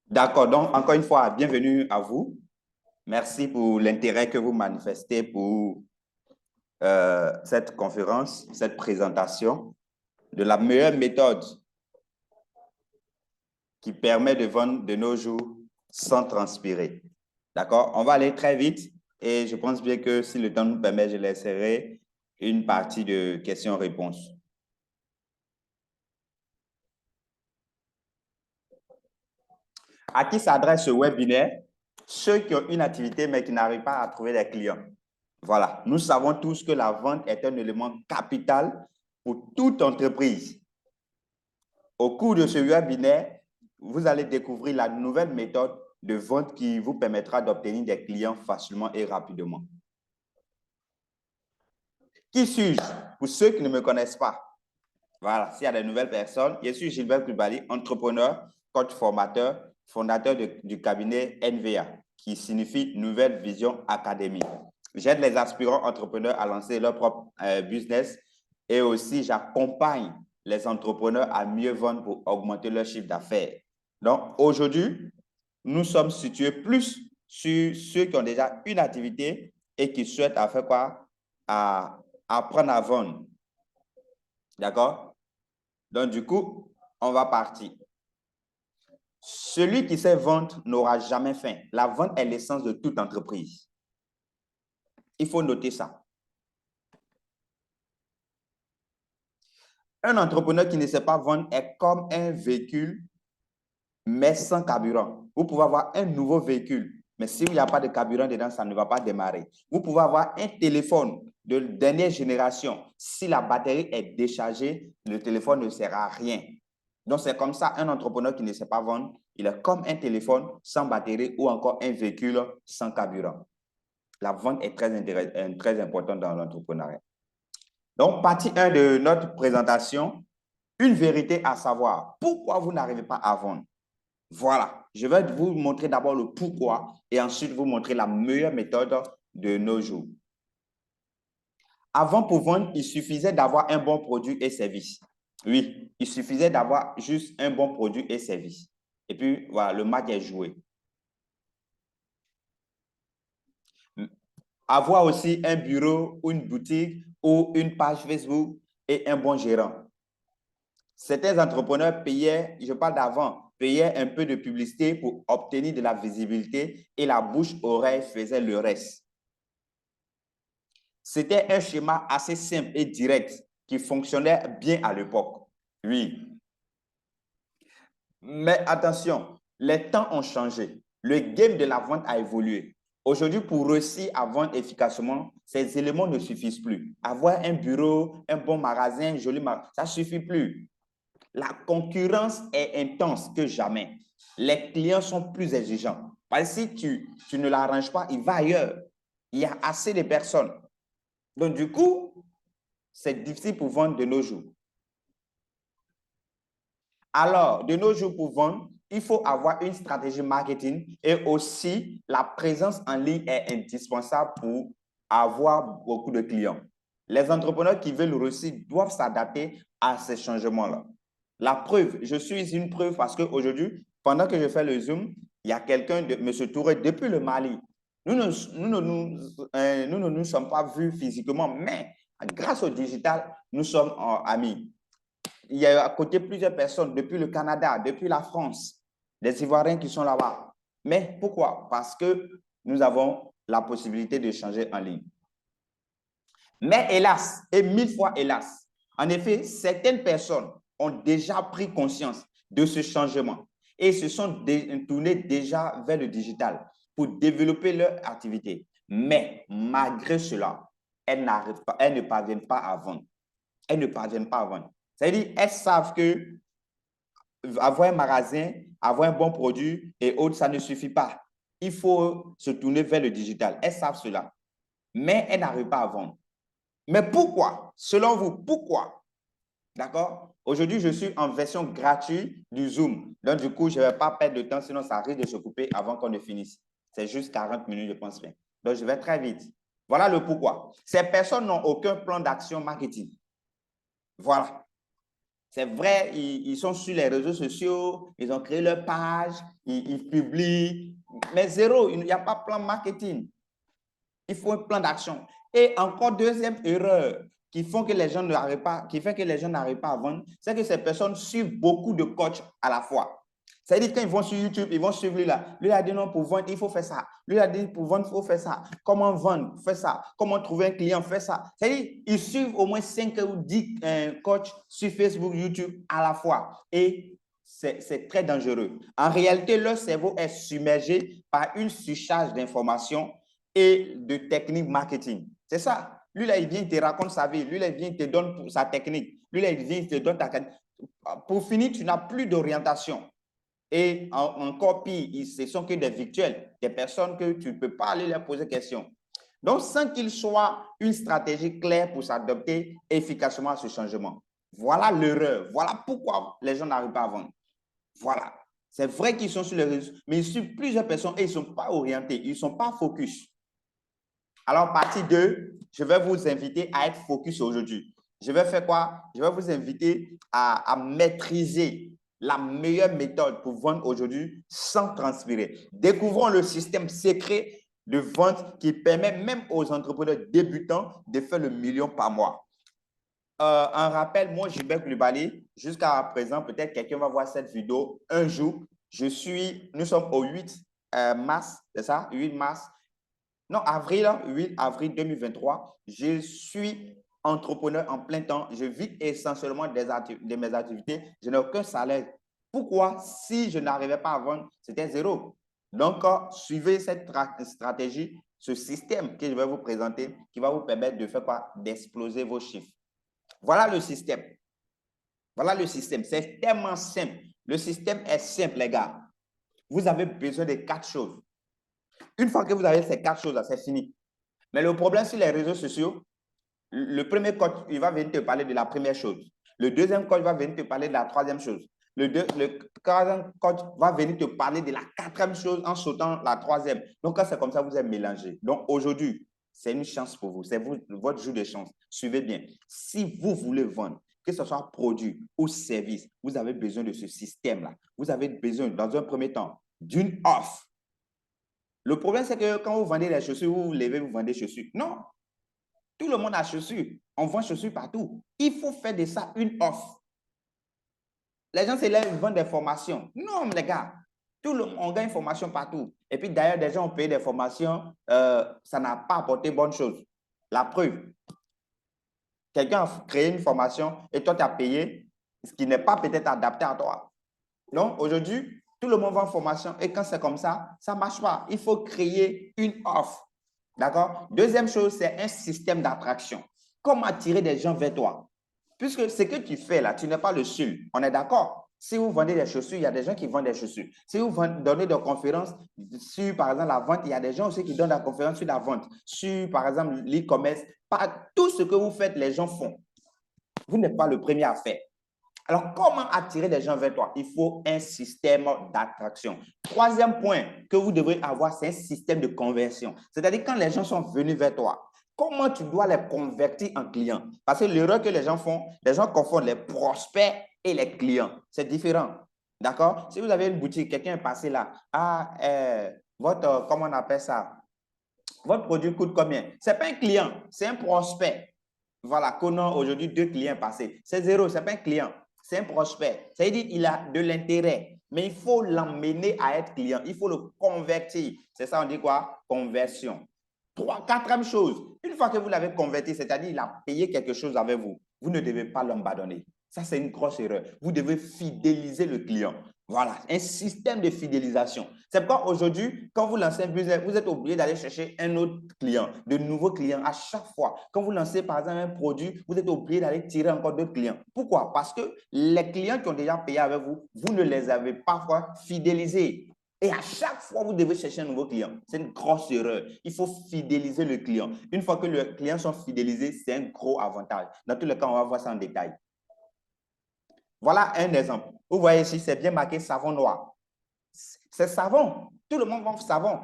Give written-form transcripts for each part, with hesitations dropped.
D'accord, donc encore une fois, bienvenue à vous. Merci pour l'intérêt que vous manifestez pour cette conférence, cette présentation de la meilleure méthode qui permet de vendre de nos jours sans transpirer. D'accord, on va aller très vite et je pense bien que si le temps nous permet, je laisserai une partie de questions-réponses. À qui s'adresse ce webinaire? Ceux qui ont une activité mais qui n'arrivent pas à trouver des clients. Voilà, nous savons tous que la vente est un élément capital pour toute entreprise. Au cours de ce webinaire, vous allez découvrir la nouvelle méthode de vente qui vous permettra d'obtenir des clients facilement et rapidement. Qui suis-je? Pour ceux qui ne me connaissent pas, voilà, s'il y a de nouvelles personnes, je suis Gilbert Koulibaly, entrepreneur, coach formateur, fondateur du cabinet NVA, qui signifie Nouvelle Vision Academy. J'aide les aspirants entrepreneurs à lancer leur propre business et aussi j'accompagne les entrepreneurs à mieux vendre pour augmenter leur chiffre d'affaires. Donc aujourd'hui, nous sommes situés plus sur ceux qui ont déjà une activité et qui souhaitent à faire quoi? À apprendre à vendre. D'accord? Donc, du coup, on va partir. Celui qui sait vendre n'aura jamais faim. La vente est l'essence de toute entreprise. Il faut noter ça. Un entrepreneur qui ne sait pas vendre est comme un véhicule, mais sans carburant. Vous pouvez avoir un nouveau véhicule, mais s'il n'y a pas de carburant dedans, ça ne va pas démarrer. Vous pouvez avoir un téléphone de dernière génération. Si la batterie est déchargée, le téléphone ne sert à rien. Donc, c'est comme ça, un entrepreneur qui ne sait pas vendre, il est comme un téléphone sans batterie ou encore un véhicule sans carburant. La vente est très importante dans l'entrepreneuriat. Donc, partie 1 de notre présentation, une vérité à savoir. Pourquoi vous n'arrivez pas à vendre? Voilà, je vais vous montrer d'abord le pourquoi et ensuite vous montrer la meilleure méthode de nos jours. Avant, pour vendre, il suffisait d'avoir un bon produit et service. Oui, il suffisait d'avoir juste un bon produit et service. Et puis, voilà, le match est joué. Avoir aussi un bureau ou une boutique ou une page Facebook et un bon gérant. Certains entrepreneurs payaient, je parle d'avant, payaient un peu de publicité pour obtenir de la visibilité et la bouche-oreille faisait le reste. C'était un schéma assez simple et direct qui fonctionnait bien à l'époque. Oui. Mais attention, les temps ont changé. Le game de la vente a évolué. Aujourd'hui, pour réussir à vendre efficacement, ces éléments ne suffisent plus. Avoir un bureau, un bon magasin, un joli magasin, ça ne suffit plus. La concurrence est intense que jamais. Les clients sont plus exigeants. Parce que si tu ne l'arranges pas, il va ailleurs. Il y a assez de personnes. Donc, du coup, c'est difficile pour vendre de nos jours. Alors, de nos jours, pour vendre, il faut avoir une stratégie marketing et aussi la présence en ligne est indispensable pour avoir beaucoup de clients. Les entrepreneurs qui veulent réussir doivent s'adapter à ces changements-là. La preuve, je suis une preuve parce qu'aujourd'hui, pendant que je fais le Zoom, il y a quelqu'un de M. Touré depuis le Mali. Nous ne nous sommes pas vus physiquement, mais grâce au digital, nous sommes amis. Il y a à côté plusieurs personnes depuis le Canada, depuis la France, des Ivoiriens qui sont là-bas. Mais pourquoi? Parce que nous avons la possibilité de changer en ligne. Mais hélas, et mille fois hélas, en effet, certaines personnes ont déjà pris conscience de ce changement et se sont tournées déjà vers le digital pour développer leur activité. Mais malgré cela, elles ne parviennent pas à vendre. Elles ne parviennent pas à vendre. C'est-à-dire, elles savent que avoir un magasin, avoir un bon produit et autres, ça ne suffit pas. Il faut se tourner vers le digital. Elles savent cela, mais elles n'arrivent pas à vendre. Mais pourquoi? Selon vous, pourquoi? D'accord? Aujourd'hui, je suis en version gratuite du Zoom. Donc, du coup, je ne vais pas perdre de temps, sinon ça risque de se couper avant qu'on ne finisse. C'est juste 40 minutes, je pense bien. Donc, je vais très vite. Voilà le pourquoi. Ces personnes n'ont aucun plan d'action marketing. Voilà. C'est vrai, ils sont sur les réseaux sociaux, ils ont créé leur page, ils publient, mais zéro, il n'y a pas de plan marketing. Il faut un plan d'action. Et encore deuxième erreur qui font que les gens n'arrivent pas, qui fait que les gens n'arrivent pas à vendre, c'est que ces personnes suivent beaucoup de coachs à la fois. C'est-à-dire quand ils vont sur YouTube, ils vont suivre lui là. Lui a dit non, pour vendre, il faut faire ça. Lui a dit pour vendre, il faut faire ça. Comment vendre, fais ça. Comment trouver un client, fais ça. C'est-à-dire ils suivent au moins 5 ou 10 coachs sur Facebook, YouTube à la fois. Et c'est très dangereux. En réalité, leur cerveau est submergé par une surcharge d'informations et de techniques marketing. C'est ça. Lui, là, il vient, il te raconte sa vie. Lui, là, il vient, il te donne sa technique. Lui, là, il vient, il te donne ta... Pour finir, tu n'as plus d'orientation. Et encore pire, ce sont que des virtuels, des personnes que tu ne peux pas aller leur poser question. Donc, sans qu'il soit une stratégie claire pour s'adapter efficacement à ce changement. Voilà l'erreur. Voilà pourquoi les gens n'arrivent pas à vendre. Voilà. C'est vrai qu'ils sont sur les réseaux, mais ils suivent plusieurs personnes et ils ne sont pas orientés, ils ne sont pas focus. Alors, partie 2, je vais vous inviter à être focus aujourd'hui. Je vais faire quoi? Je vais vous inviter à maîtriser la meilleure méthode pour vendre aujourd'hui sans transpirer. Découvrons le système secret de vente qui permet même aux entrepreneurs débutants de faire le million par mois. Un rappel, moi, Gilbert Coulibaly, jusqu'à présent, peut-être quelqu'un va voir cette vidéo un jour. Nous sommes au 8 mars, c'est ça? 8 mars. Non, avril, 8 avril 2023. Je suis entrepreneur en plein temps. Je vis essentiellement de mes activités. Je n'ai aucun salaire. Pourquoi? Si je n'arrivais pas à vendre, c'était zéro. Donc, suivez cette stratégie, ce système que je vais vous présenter qui va vous permettre de faire quoi? D'exploser vos chiffres. Voilà le système. Voilà le système. C'est tellement simple. Le système est simple, les gars. Vous avez besoin de 4 choses. Une fois que vous avez ces 4 choses-là, c'est fini. Mais le problème sur les réseaux sociaux, le premier coach, il va venir te parler de la première chose. Le deuxième coach va venir te parler de la troisième chose. Le troisième coach va venir te parler de la quatrième chose en sautant la troisième. Donc, quand c'est comme ça, vous êtes mélangé. Donc, aujourd'hui, c'est une chance pour vous. C'est votre jour de chance. Suivez bien. Si vous voulez vendre, que ce soit produit ou service, vous avez besoin de ce système-là. Vous avez besoin, dans un premier temps, d'une offre. Le problème, c'est que quand vous vendez les chaussures, vous vous levez, vous vendez des chaussures. Non. Tout le monde a chaussures. On vend chaussures partout. Il faut faire de ça une offre. Les gens se lèvent, ils vendent des formations. Non, les gars. On gagne formation partout. Et puis d'ailleurs, des gens ont payé des formations. Ça n'a pas apporté bonne chose. La preuve. Quelqu'un a créé une formation et toi, tu as payé ce qui n'est pas peut-être adapté à toi. Donc, aujourd'hui, tout le monde vend formation et quand c'est comme ça ne marche pas. Il faut créer une offre. D'accord? Deuxième chose, c'est un système d'attraction. Comment attirer des gens vers toi? Puisque ce que tu fais là, tu n'es pas le seul. On est d'accord? Si vous vendez des chaussures, il y a des gens qui vendent des chaussures. Si vous donnez des conférences sur, par exemple, la vente, il y a des gens aussi qui donnent des conférences sur la vente. Sur, par exemple, l'e-commerce. Tout ce que vous faites, les gens font. Vous n'êtes pas le premier à faire. Alors, comment attirer des gens vers toi? Il faut un système d'attraction. Troisième point que vous devrez avoir, c'est un système de conversion. C'est-à-dire quand les gens sont venus vers toi, comment tu dois les convertir en clients? Parce que l'erreur que les gens font, les gens confondent les prospects et les clients. C'est différent. D'accord? Si vous avez une boutique, quelqu'un est passé là, comment on appelle ça? Votre produit coûte combien? Ce n'est pas un client, c'est un prospect. Voilà, qu'on a aujourd'hui 2 clients passés. C'est zéro, ce n'est pas un client, c'est un prospect. Ça veut dire qu'il a de l'intérêt, mais il faut l'emmener à être client. Il faut le convertir. C'est ça, on dit quoi? Conversion. Quatrième chose, une fois que vous l'avez converti, c'est-à-dire qu'il a payé quelque chose avec vous, vous ne devez pas l'abandonner. Ça, c'est une grosse erreur. Vous devez fidéliser le client. Voilà, un système de fidélisation. C'est pourquoi aujourd'hui, quand vous lancez un business, vous êtes obligé d'aller chercher un autre client, de nouveaux clients à chaque fois. Quand vous lancez par exemple un produit, vous êtes obligé d'aller tirer encore d'autres clients. Pourquoi? Parce que les clients qui ont déjà payé avec vous, vous ne les avez pas fidélisés. Et à chaque fois, vous devez chercher un nouveau client. C'est une grosse erreur. Il faut fidéliser le client. Une fois que les clients sont fidélisés, c'est un gros avantage. Dans tous les cas, on va voir ça en détail. Voilà un exemple. Vous voyez ici, c'est bien marqué savon noir. C'est savon. Tout le monde vend savon.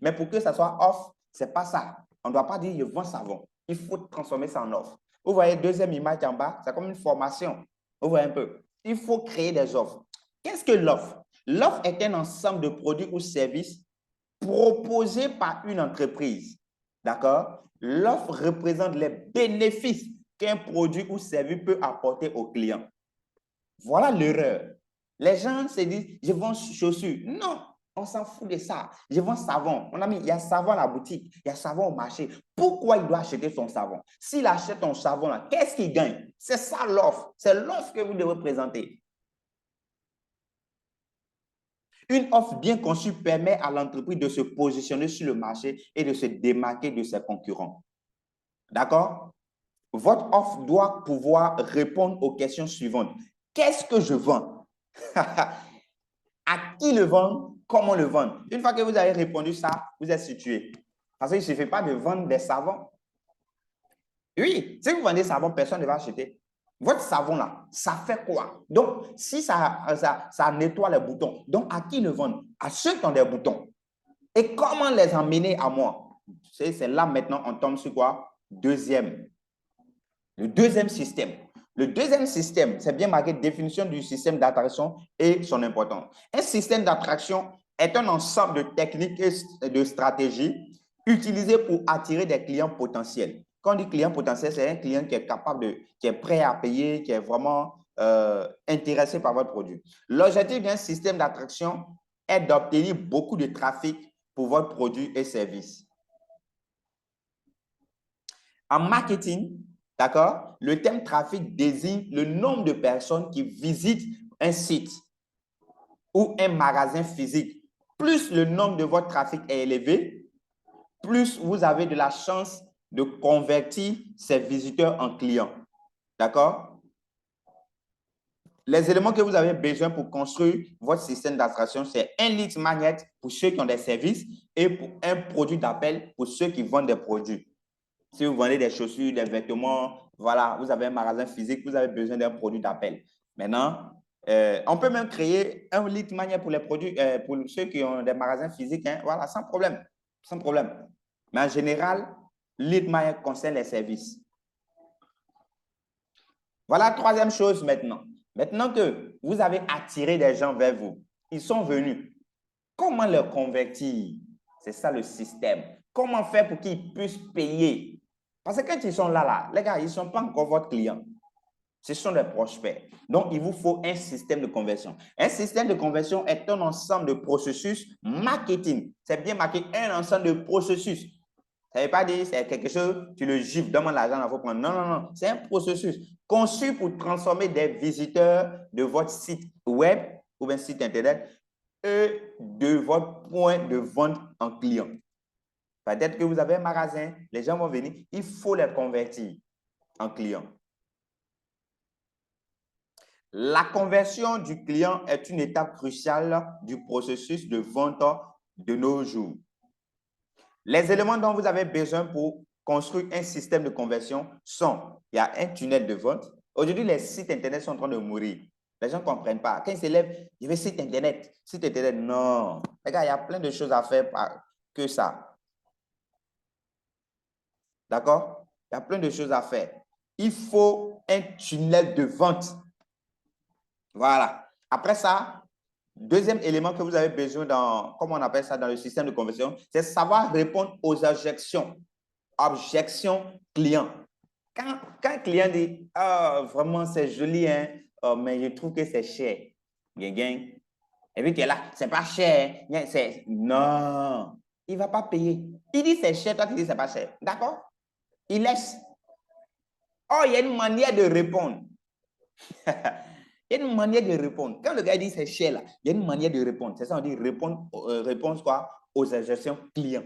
Mais pour que ça soit off, ce n'est pas ça. On ne doit pas dire je vends savon. Il faut transformer ça en offre. Vous voyez, deuxième image en bas, c'est comme une formation. Vous voyez un peu. Il faut créer des offres. Qu'est-ce que l'offre? L'offre est un ensemble de produits ou services proposés par une entreprise. D'accord? L'offre représente les bénéfices qu'un produit ou service peut apporter au client. Voilà l'erreur. Les gens se disent, je vends chaussures. Non, on s'en fout de ça. Je vends savon. Mon ami, il y a savon à la boutique, il y a savon au marché. Pourquoi il doit acheter son savon? S'il achète ton savon, là, qu'est-ce qu'il gagne? C'est ça l'offre. C'est l'offre que vous devez présenter. Une offre bien conçue permet à l'entreprise de se positionner sur le marché et de se démarquer de ses concurrents. D'accord? Votre offre doit pouvoir répondre aux questions suivantes. Qu'est-ce que je vends? À qui le vendre? Comment le vendre? Une fois que vous avez répondu ça, vous êtes situé. Parce qu'il ne suffit pas de vendre des savons. Oui, si vous vendez des savons, personne ne va acheter. Votre savon là, ça fait quoi? Donc, si ça nettoie les boutons, donc à qui le vendre? À ceux qui ont des boutons. Et comment les emmener à moi? C'est là maintenant, on tombe sur quoi? Le deuxième système. Le deuxième système, c'est bien marqué définition du système d'attraction et son importance. Un système d'attraction est un ensemble de techniques et de stratégies utilisées pour attirer des clients potentiels. Quand on dit client potentiel, c'est un client qui est capable qui est prêt à payer, qui est vraiment intéressé par votre produit. L'objectif d'un système d'attraction est d'obtenir beaucoup de trafic pour votre produit et service. En marketing, d'accord, le terme trafic désigne le nombre de personnes qui visitent un site ou un magasin physique. Plus le nombre de votre trafic est élevé, plus vous avez de la chance de convertir ces visiteurs en clients. D'accord? Les éléments que vous avez besoin pour construire votre système d'attraction, c'est un lead magnet pour ceux qui ont des services et pour un produit d'appel pour ceux qui vendent des produits. Si vous vendez des chaussures, des vêtements, voilà, vous avez un magasin physique, vous avez besoin d'un produit d'appel. Maintenant, on peut même créer un lead magnet pour les produits, pour ceux qui ont des magasins physiques, hein, voilà, sans problème, sans problème. Mais en général, lead magnet concerne les services. Voilà, troisième chose maintenant. Maintenant que vous avez attiré des gens vers vous, ils sont venus. Comment les convertir? C'est ça le système. Comment faire pour qu'ils puissent payer? Parce que quand ils sont là, les gars, ils ne sont pas encore votre client. Ce sont des prospects. Donc, il vous faut un système de conversion. Un système de conversion est un ensemble de processus marketing. C'est bien marqué, un ensemble de processus. Ça ne veut pas dire c'est quelque chose, tu le gifles, donne-moi l'argent, il faut prendre. Non, non, non. C'est un processus conçu pour transformer des visiteurs de votre site web ou bien site internet et de votre point de vente en client. Peut-être que vous avez un magasin, les gens vont venir, il faut les convertir en clients. La conversion du client est une étape cruciale du processus de vente de nos jours. Les éléments dont vous avez besoin pour construire un système de conversion sont, il y a un tunnel de vente. Aujourd'hui, les sites Internet sont en train de mourir. Les gens ne comprennent pas. Quand ils s'élèvent, je vais site Internet. Site Internet, non. Les gars, il y a plein de choses à faire que ça. D'accord? Il y a plein de choses à faire. Il faut un tunnel de vente. Voilà. Après ça, deuxième élément que vous avez besoin dans, comment on appelle ça dans le système de conversion, c'est savoir répondre aux objections. Objections clients. Quand un client dit, ah, vraiment, c'est joli, hein, oh, mais je trouve que c'est cher. Et puis tu es là, c'est pas cher. Non, il ne va pas payer. Il dit c'est cher, toi tu dis c'est pas cher. D'accord? Il laisse. Oh, il y a une manière de répondre. Il y a une manière de répondre. Quand le gars dit c'est cher là, il y a une manière de répondre. C'est ça, on dit répondre quoi? Aux objections clients.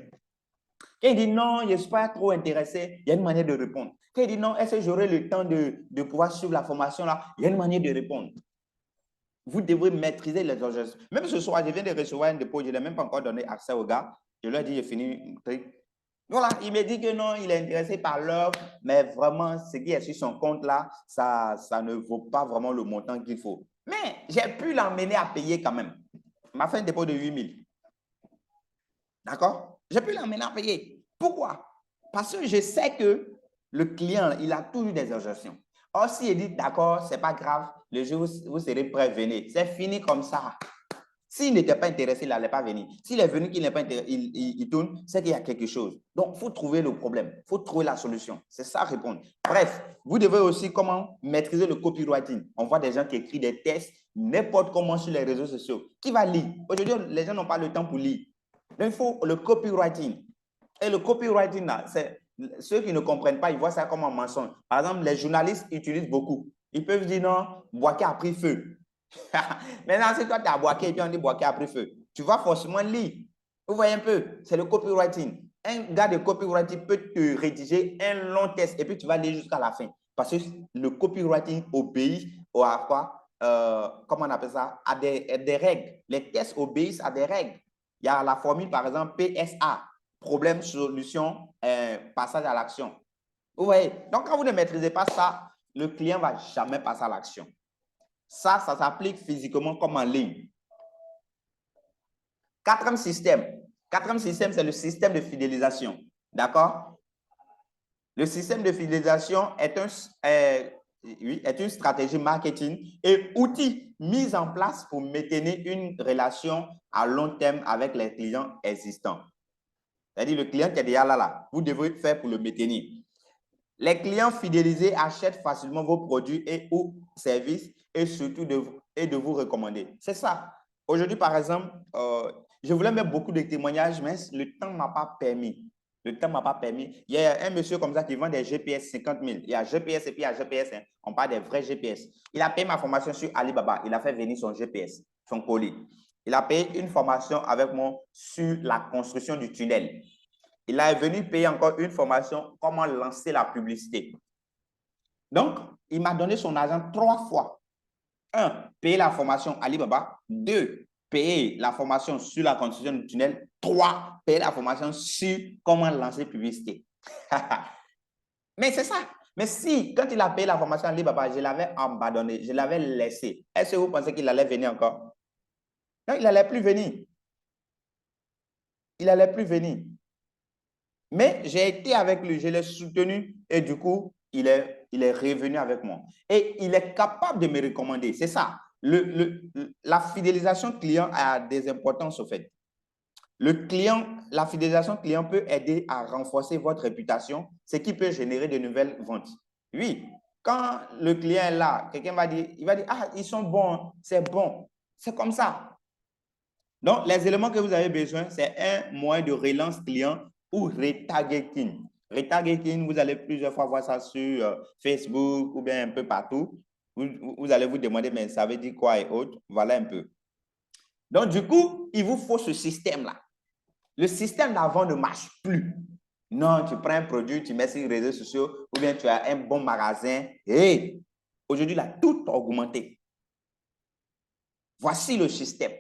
Quand il dit non, je ne suis pas trop intéressé, il y a une manière de répondre. Quand il dit non, est-ce que j'aurai le temps de pouvoir suivre la formation là? Il y a une manière de répondre. Vous devrez maîtriser les objections. Même ce soir, je viens de recevoir un dépôt, je n'ai même pas encore donné accès au gars. Je lui ai dit, j'ai fini. Voilà, il me dit que non, il est intéressé par l'offre, mais vraiment, ce qui est sur son compte là, ça ne vaut pas vraiment le montant qu'il faut. Mais j'ai pu l'emmener à payer quand même. Il m'a fait un dépôt de 8 000. D'accord? J'ai pu l'emmener à payer. Pourquoi? Parce que je sais que le client, il a toujours des objections. Or, si il dit, d'accord, c'est pas grave, le jour où vous serez prêt, venez. C'est fini comme ça. S'il n'était pas intéressé, il n'allait pas venir. S'il est venu, qu'il n'est pas intéressé, il tourne, c'est qu'il y a quelque chose. Donc, il faut trouver le problème. Il faut trouver la solution. C'est ça, répondre. Bref, vous devez aussi comment maîtriser le copywriting. On voit des gens qui écrivent des textes n'importe comment sur les réseaux sociaux. Qui va lire? Aujourd'hui, les gens n'ont pas le temps pour lire. Donc, il faut le copywriting. Et le copywriting, là, c'est ceux qui ne comprennent pas, ils voient ça comme un mensonge. Par exemple, les journalistes utilisent beaucoup. Ils peuvent dire non, Boaké a pris feu. Maintenant, si toi, tu as Boaké et puis on dit Boaké a pris feu, tu vas forcément lire. Vous voyez un peu, c'est le copywriting. Un gars de copywriting peut te rédiger un long texte et puis tu vas lire jusqu'à la fin. Parce que le copywriting obéit à quoi? Comment on appelle ça? À des règles. Les textes obéissent à des règles. Il y a la formule, par exemple, PSA. Problème, solution, passage à l'action. Vous voyez? Donc, quand vous ne maîtrisez pas ça, le client ne va jamais passer à l'action. Ça s'applique physiquement comme en ligne. Quatrième système, c'est le système de fidélisation. D'accord? Le système de fidélisation est une stratégie marketing et outil mis en place pour maintenir une relation à long terme avec les clients existants. C'est-à-dire le client qui est déjà là, vous devez faire pour le maintenir. Les clients fidélisés achètent facilement vos produits et ou services et surtout de vous recommander. C'est ça. Aujourd'hui, par exemple, je voulais mettre beaucoup de témoignages, mais le temps ne m'a pas permis. Le temps ne m'a pas permis. Il y a un monsieur comme ça qui vend des GPS 50 000. Il y a GPS et puis il y a GPS. Hein. On parle des vrais GPS. Il a payé ma formation sur Alibaba. Il a fait venir son GPS, son colis. Il a payé une formation avec moi sur la construction du tunnel. Il est venu payer encore une formation, comment lancer la publicité. Donc, il m'a donné son argent 3 fois. 1, payer la formation Alibaba. 2, payer la formation sur la construction du tunnel. 3, payer la formation sur comment lancer publicité. Mais c'est ça. Mais si, quand il a payé la formation Alibaba, je l'avais abandonné, je l'avais laissé. Est-ce que vous pensez qu'il allait venir encore? Non, il n'allait plus venir. Il n'allait plus venir. Mais j'ai été avec lui, je l'ai soutenu et du coup, il est revenu avec moi. Et il est capable de me recommander. C'est ça. La fidélisation client a des importances au fait. La fidélisation client peut aider à renforcer votre réputation, ce qui peut générer de nouvelles ventes. Oui, quand le client est là, quelqu'un va dire, ah, ils sont bons, c'est bon. C'est comme ça. Donc, les éléments que vous avez besoin, c'est un moyen de relance client ou retargeting. Retargeting, vous allez plusieurs fois voir ça sur Facebook ou bien un peu partout. Vous allez vous demander, mais ça veut dire quoi et autres. Voilà un peu. Donc, du coup, il vous faut ce système-là. Le système d'avant ne marche plus. Non, tu prends un produit, tu mets sur les réseaux sociaux ou bien tu as un bon magasin. Et aujourd'hui, là, tout a augmenté. Voici le système.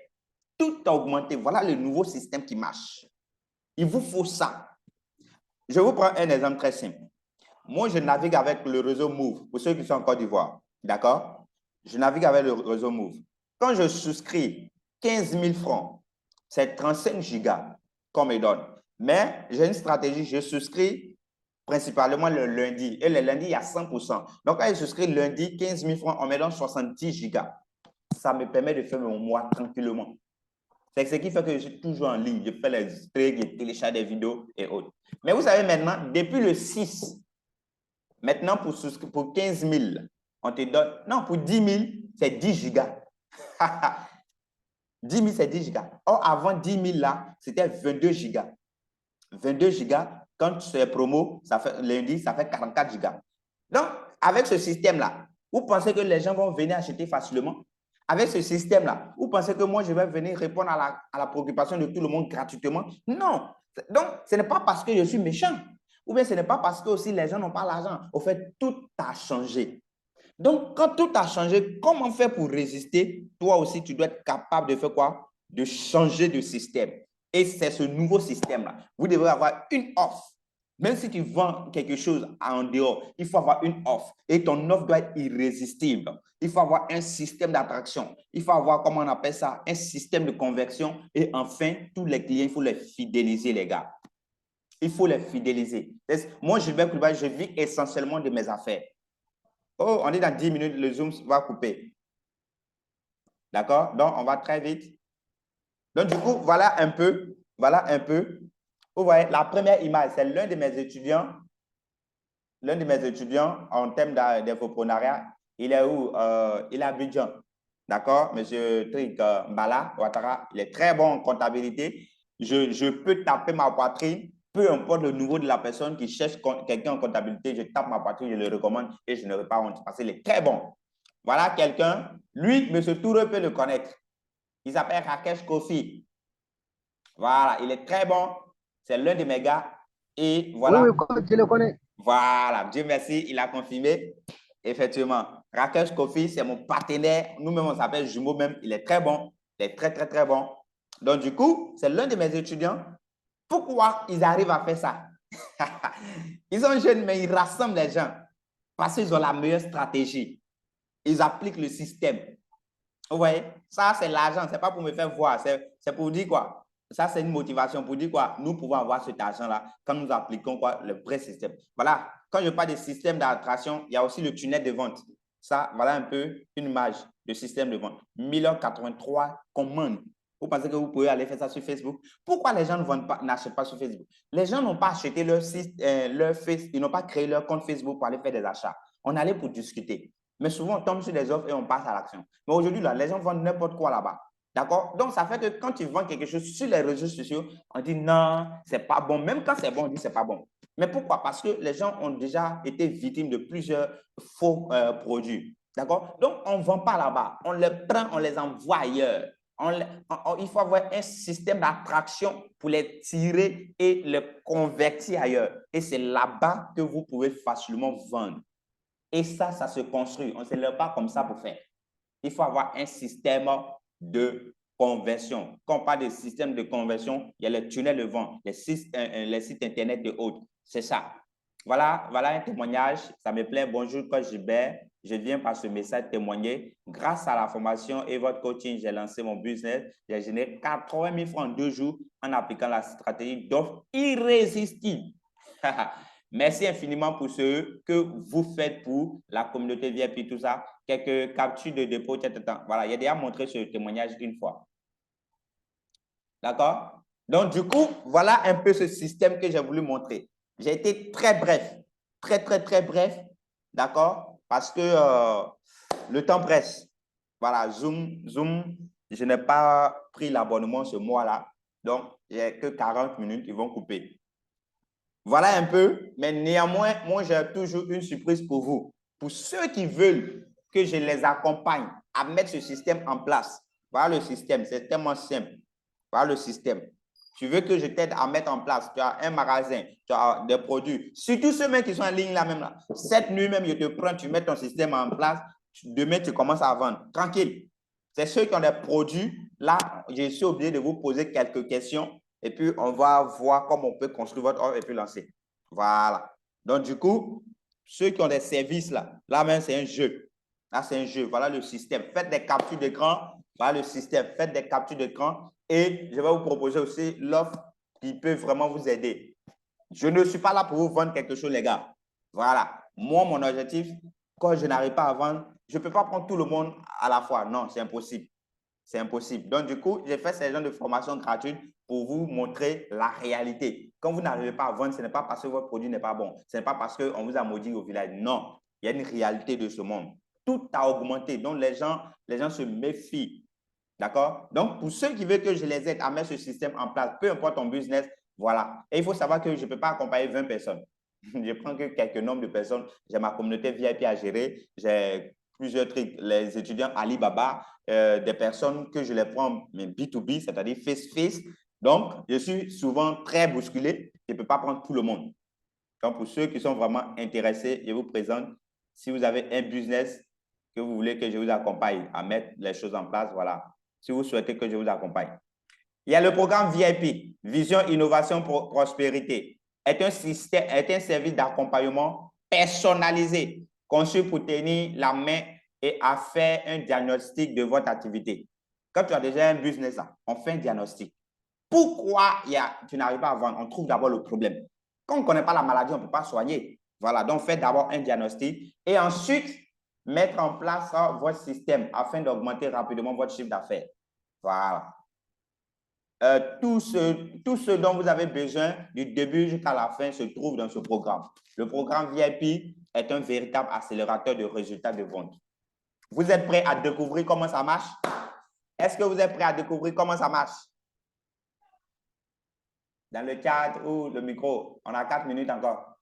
Tout a augmenté. Voilà le nouveau système qui marche. Il vous faut ça. Je vous prends un exemple très simple. Moi, je navigue avec le réseau Move, pour ceux qui sont en Côte d'Ivoire. D'accord? Je navigue avec le réseau Move. Quand je souscris 15 000 francs, c'est 35 gigas qu'on me donne. Mais j'ai une stratégie, je souscris principalement le lundi. Et le lundi, il y a 100%. Donc, quand je souscris lundi, 15 000 francs, on me donne 70 gigas. Ça me permet de faire mon mois tranquillement. C'est ce qui fait que je suis toujours en ligne. Je fais les trucs, je télécharge des vidéos et autres. Mais vous savez maintenant, depuis le 6, maintenant pour 15 000, on te donne, non, pour 10 000, c'est 10 gigas. 10 000, c'est 10 gigas. Or, avant 10 000, là, c'était 22 gigas. 22 gigas, quand c'est promo, ça fait, lundi, ça fait 44 gigas. Donc, avec ce système-là, vous pensez que les gens vont venir acheter facilement? Avec ce système-là, vous pensez que moi, je vais venir répondre à la préoccupation de tout le monde gratuitement? Non. Donc, ce n'est pas parce que je suis méchant. Ou bien ce n'est pas parce que aussi les gens n'ont pas l'argent. Au fait, tout a changé. Donc, quand tout a changé, comment faire pour résister? Toi aussi, tu dois être capable de faire quoi? De changer de système. Et c'est ce nouveau système-là. Vous devez avoir une offre. Même si tu vends quelque chose en dehors, il faut avoir une offre. Et ton offre doit être irrésistible. Il faut avoir un système d'attraction. Il faut avoir, comment on appelle ça, un système de conversion. Et enfin, tous les clients, il faut les fidéliser, les gars. Il faut les fidéliser. Moi, je vis essentiellement de mes affaires. Oh, on est dans 10 minutes, le Zoom va couper. D'accord? Donc, on va très vite. Donc, du coup, voilà un peu. Voilà un peu. Vous voyez, la première image, c'est l'un de mes étudiants. L'un de mes étudiants en termes d'infoprenariat. Il est où? Il est à Abidjan. D'accord? Monsieur Trik Mbala Ouattara, il est très bon en comptabilité. Je peux taper ma poitrine, peu importe le niveau de la personne qui cherche quelqu'un en comptabilité, je tape ma poitrine, je le recommande et je n'aurai pas honte parce qu'il est très bon. Voilà quelqu'un, lui, Monsieur Toure peut le connaître. Il s'appelle Rakesh Kofi. Voilà, il est très bon. C'est l'un de mes gars. Et Oui, voilà. oui, coach, je le connais. Voilà, Dieu merci, il a confirmé. Effectivement, Rakesh Kofi, c'est mon partenaire. Nous-mêmes, on s'appelle jumeau même. Il est très bon. Il est très, très, très bon. Donc, du coup, c'est l'un de mes étudiants. Pourquoi ils arrivent à faire ça? Ils sont jeunes, mais ils rassemblent les gens parce qu'ils ont la meilleure stratégie. Ils appliquent le système. Vous voyez, ça, c'est l'argent. Ce n'est pas pour me faire voir. C'est pour dire quoi? Ça, c'est une motivation pour dire quoi? Nous pouvons avoir cet argent-là quand nous appliquons quoi? Le vrai système. Voilà. Quand je parle de système d'attraction, il y a aussi le tunnel de vente. Ça, voilà un peu une image de système de vente. 1083 commandes. Vous pensez que vous pouvez aller faire ça sur Facebook? Pourquoi les gens ne vendent pas, n'achètent pas sur Facebook? Les gens n'ont pas acheté leur face, ils n'ont pas créé leur compte Facebook pour aller faire des achats. On allait pour discuter. Mais souvent, on tombe sur des offres et on passe à l'action. Mais aujourd'hui, là, les gens vendent n'importe quoi là-bas. D'accord? Donc, ça fait que quand tu vends quelque chose sur les réseaux sociaux, on dit non, c'est pas bon. Même quand c'est bon, on dit c'est pas bon. Mais pourquoi? Parce que les gens ont déjà été victimes de plusieurs faux produits. D'accord? Donc, on ne vend pas là-bas. On les prend, on les envoie ailleurs. Il faut avoir un système d'attraction pour les tirer et les convertir ailleurs. Et c'est là-bas que vous pouvez facilement vendre. Et ça se construit. On ne se lève pas comme ça pour faire. Il faut avoir un système de conversion. Quand on parle de système de conversion, il y a les tunnels de vente, les sites Internet et autres. C'est ça. Voilà un témoignage. Ça me plaît. Bonjour, coach Gilbert. Je viens par ce message témoigner. Grâce à la formation et votre coaching, j'ai lancé mon business. J'ai généré 80 000 francs en 2 jours en appliquant la stratégie d'offre irrésistible. Merci infiniment pour ce que vous faites pour la communauté VIP, tout ça. Quelques captures de dépôt, voilà, il a déjà montré ce témoignage une fois. D'accord? Donc, du coup, voilà un peu ce système que j'ai voulu montrer. J'ai été très bref, très, très, très bref. D'accord? Parce que le temps presse. Voilà, Zoom, je n'ai pas pris l'abonnement ce mois-là. Donc, il n'y a que 40 minutes, ils vont couper. Voilà un peu, mais néanmoins, moi, j'ai toujours une surprise pour vous. Pour ceux qui veulent que je les accompagne à mettre ce système en place, voilà le système, c'est tellement simple. Voilà le système. Tu veux que je t'aide à mettre en place, tu as un magasin, tu as des produits, surtout ceux qui sont en ligne là même là. Cette nuit même, je te prends, tu mets ton système en place, demain, tu commences à vendre. Tranquille. C'est ceux qui ont des produits. Là, je suis obligé de vous poser quelques questions et puis on va voir comment on peut construire votre offre et puis lancer. Voilà. Donc, du coup, ceux qui ont des services là même, c'est un jeu. Là, c'est un jeu. Voilà le système. Faites des captures d'écran. Voilà le système. Faites des captures d'écran et je vais vous proposer aussi l'offre qui peut vraiment vous aider. Je ne suis pas là pour vous vendre quelque chose, les gars. Voilà. Moi, mon objectif, quand je n'arrive pas à vendre, je ne peux pas prendre tout le monde à la fois. Non, c'est impossible. C'est impossible. Donc, du coup, j'ai fait ces genres de formations gratuites pour vous montrer la réalité. Quand vous n'arrivez pas à vendre, ce n'est pas parce que votre produit n'est pas bon. Ce n'est pas parce qu'on vous a maudit au village. Non, il y a une réalité de ce monde. Tout a augmenté. Donc, les gens se méfient. D'accord? Donc, pour ceux qui veulent que je les aide à mettre ce système en place, peu importe ton business, voilà. Et il faut savoir que je ne peux pas accompagner 20 personnes. Je prends que quelques nombres de personnes. J'ai ma communauté VIP à gérer. J'ai plusieurs trucs. Les étudiants Alibaba, des personnes que je les prends mais B2B, c'est-à-dire face-face. Donc, je suis souvent très bousculé. Je ne peux pas prendre tout le monde. Donc, pour ceux qui sont vraiment intéressés, je vous présente, si vous avez un business que vous voulez que je vous accompagne à mettre les choses en place, voilà. Si vous souhaitez que je vous accompagne. Il y a le programme VIP, Vision, Innovation, Prospérité. Est un service d'accompagnement personnalisé, conçu pour tenir la main et à faire un diagnostic de votre activité. Quand tu as déjà un business, on fait un diagnostic. Pourquoi tu n'arrives pas à vendre? On trouve d'abord le problème. Quand on ne connaît pas la maladie, on ne peut pas soigner. Voilà, donc faites d'abord un diagnostic et ensuite, mettre en place votre système afin d'augmenter rapidement votre chiffre d'affaires. Voilà. Tout ce dont vous avez besoin du début jusqu'à la fin se trouve dans ce programme. Le programme VIP est un véritable accélérateur de résultats de vente. Vous êtes prêts à découvrir comment ça marche? Est-ce que vous êtes prêts à découvrir comment ça marche? Dans le chat ou le micro, on a 4 minutes encore.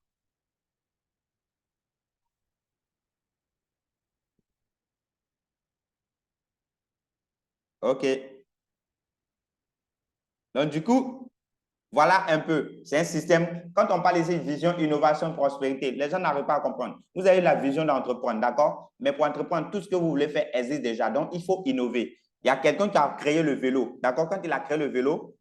OK. Donc, du coup, voilà un peu. C'est un système. Quand on parle ici de vision, innovation, prospérité, les gens n'arrivent pas à comprendre. Vous avez la vision d'entreprendre, d'accord? Mais pour entreprendre, tout ce que vous voulez faire existe déjà. Donc, il faut innover. Il y a quelqu'un qui a créé le vélo, d'accord? Quand il a créé le vélo,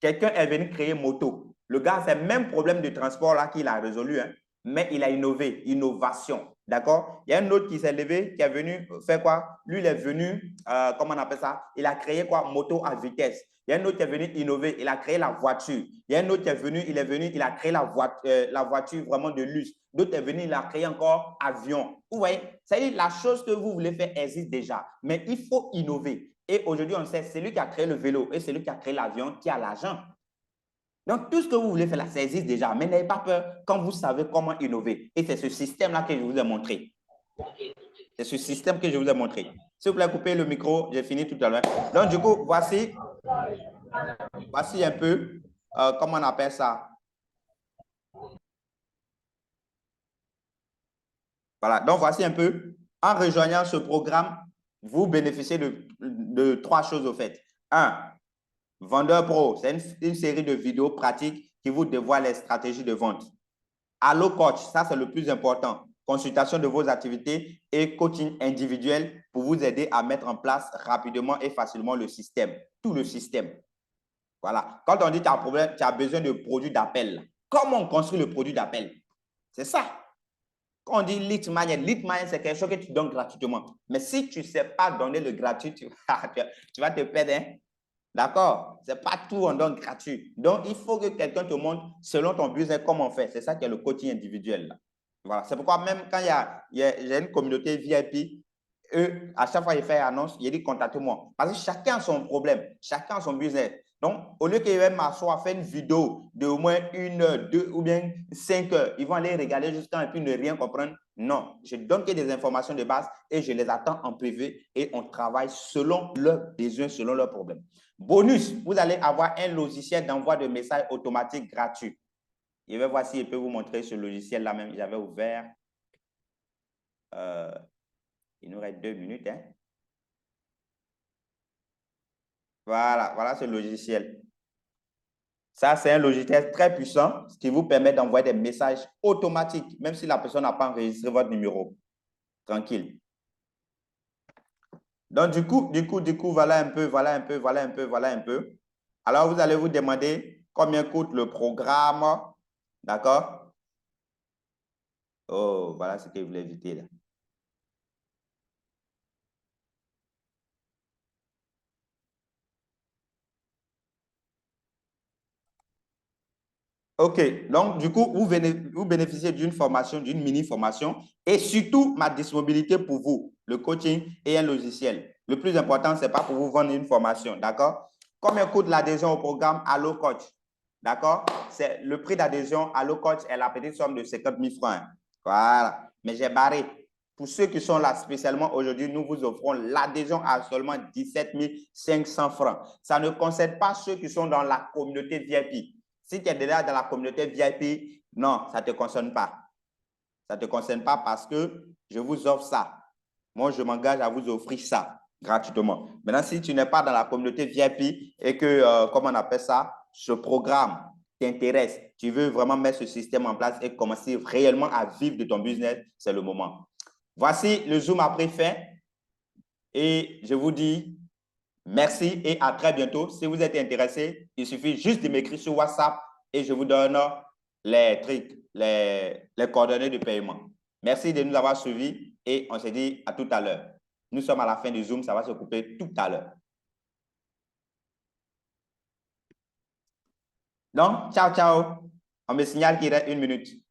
quelqu'un est venu créer moto. Le gars, c'est le même problème de transport là qu'il a résolu, hein, mais il a innové, innovation. D'accord? Il y a un autre qui s'est levé, qui est venu faire quoi? Lui, il est venu, comment on appelle ça? Il a créé quoi? Moto à vitesse. Il y a un autre qui est venu innover, il a créé la voiture. Il y a un autre qui est venu, il a créé la voiture vraiment de luxe. D'autres est venu, il a créé encore avion. Vous voyez? C'est-à-dire la chose que vous voulez faire existe déjà, mais il faut innover. Et aujourd'hui, on sait, c'est lui qui a créé le vélo et c'est lui qui a créé l'avion qui a l'argent. Donc, tout ce que vous voulez faire là, ça existe déjà. Mais n'ayez pas peur quand vous savez comment innover. Et c'est ce système-là que je vous ai montré. C'est ce système que je vous ai montré. S'il vous plaît, coupez le micro. J'ai fini tout à l'heure. Donc, du coup, voici un peu, comment on appelle ça? Voilà. Donc, voici un peu. En rejoignant ce programme, vous bénéficiez de 3 choses au fait. 1, Vendeur Pro, c'est une série de vidéos pratiques qui vous dévoilent les stratégies de vente. Allo Coach, ça c'est le plus important. Consultation de vos activités et coaching individuel pour vous aider à mettre en place rapidement et facilement le système, tout le système. Voilà. Quand on dit que tu as un problème, tu as besoin de produits d'appel. Comment on construit le produit d'appel? C'est ça. Quand on dit lead magnet, c'est quelque chose que tu donnes gratuitement. Mais si tu ne sais pas donner le gratuit, tu vas te perdre. Hein? D'accord? Ce n'est pas tout on donne gratuit. Donc, il faut que quelqu'un te montre, selon ton business, comment on fait. C'est ça qui est le coaching individuel. Là. Voilà. C'est pourquoi même quand j'ai une communauté VIP, eux, à chaque fois qu'ils font une annonce, ils disent contactez-moi. Parce que chacun a son problème, chacun a son business. Donc, au lieu qu'ils viennent m'asseoir, faire une vidéo de au moins 1 heure, 2 ou bien 5 heures, ils vont aller regarder jusqu'à et puis ne rien comprendre. Non, je donne que des informations de base et je les attends en privé et on travaille selon leurs besoins, selon leurs problèmes. Bonus, vous allez avoir un logiciel d'envoi de messages automatique gratuit. Je vais voir si je peux vous montrer ce logiciel-là même. J'avais ouvert. Il nous reste 2 minutes. Hein? Voilà ce logiciel. Ça, c'est un logiciel très puissant qui vous permet d'envoyer des messages automatiques, même si la personne n'a pas enregistré votre numéro. Tranquille. Donc, du coup, voilà un peu. Alors, vous allez vous demander combien coûte le programme. D'accord? Oh, voilà ce que je voulais éviter là. OK. Donc, du coup, vous bénéficiez d'une formation, d'une mini-formation et surtout ma disponibilité pour vous, le coaching et un logiciel. Le plus important, ce n'est pas pour vous vendre une formation, d'accord? Combien coûte l'adhésion au programme Allo Coach? D'accord? C'est le prix d'adhésion Allo Coach est la petite somme de 50 000 francs. Voilà. Mais j'ai barré. Pour ceux qui sont là spécialement aujourd'hui, nous vous offrons l'adhésion à seulement 17 500 francs. Ça ne concerne pas ceux qui sont dans la communauté VIP. Si tu es déjà dans la communauté VIP, non, ça ne te concerne pas. Ça ne te concerne pas parce que je vous offre ça. Moi, je m'engage à vous offrir ça gratuitement. Maintenant, si tu n'es pas dans la communauté VIP et que, comment on appelle ça, ce programme t'intéresse, tu veux vraiment mettre ce système en place et commencer réellement à vivre de ton business, c'est le moment. Voici le Zoom après fait. Et je vous dis merci et à très bientôt. Si vous êtes intéressé, il suffit juste de m'écrire sur WhatsApp et je vous donne les trucs, les coordonnées de paiement. Merci de nous avoir suivis et on se dit à tout à l'heure. Nous sommes à la fin du Zoom, ça va se couper tout à l'heure. Donc, ciao, ciao. On me signale qu'il reste 1 minute.